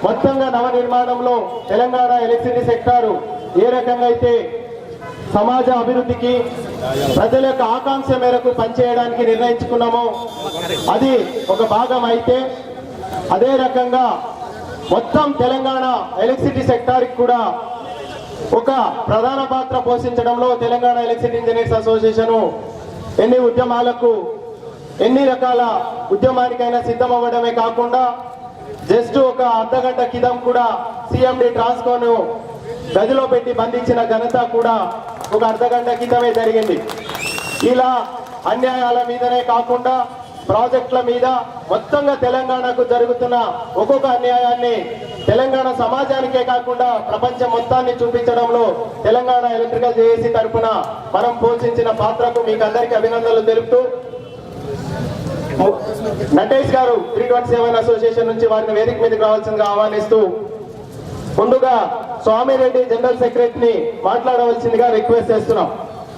మొత్తంగా నవ నిర్మాణంలో తెలంగాణ ఎలక్ట్రిసిటీ సెక్టార్ ఏ రకంగా అయితే సమాజ అభివృద్ధికి ప్రజల యొక్క ఆకాంక్ష మేరకు పనిచేయడానికి నిర్ణయించుకున్నామో అది ఒక భాగం అయితే, అదే రకంగా మొత్తం తెలంగాణ ఎలక్ట్రిసిటీ సెక్టార్ కూడా ఒక ప్రధాన పాత్ర పోషించడంలో తెలంగాణ ఎలక్ట్రిసిటీ ఇంజనీర్స్ అసోసియేషన్ ఎన్ని ఉద్యమాలకు ఎన్ని రకాల ఉద్యమానికైనా సిద్ధం అవ్వడమే కాకుండా జస్ట్ ఒక అర్ధగంట క్రితం కూడా సిఎండి ట్రాన్స్కోను గదిలో పెట్టి బంధించిన ఘనత కూడా ఒక అర్ధగంట క్రితమే జరిగింది. ఇలా అన్యాయాల మీదనే కాకుండా ప్రాజెక్టుల మీద మొత్తంగా తెలంగాణకు జరుగుతున్న ఒక్కొక్క అన్యాయాన్ని తెలంగాణ సమాజానికే కాకుండా ప్రపంచం మొత్తాన్ని చూపించడంలో తెలంగాణ ఎలక్ట్రికల్ జేఏసీ తరఫున మనం పోషించిన పాత్రకు మీకు అందరికీ అభినందనలు తెలుపుతూ, నటేష్ గారు 327 అసోసియేషన్ నుంచి వారిని వేదిక మీదకి రావాల్సిందిగా ఆహ్వానిస్తూ, ముందుగా స్వామిరెడ్డి జనరల్ సెక్రటరీని మాట్లాడవలసిందిగా రిక్వెస్ట్ చేస్తున్నాం.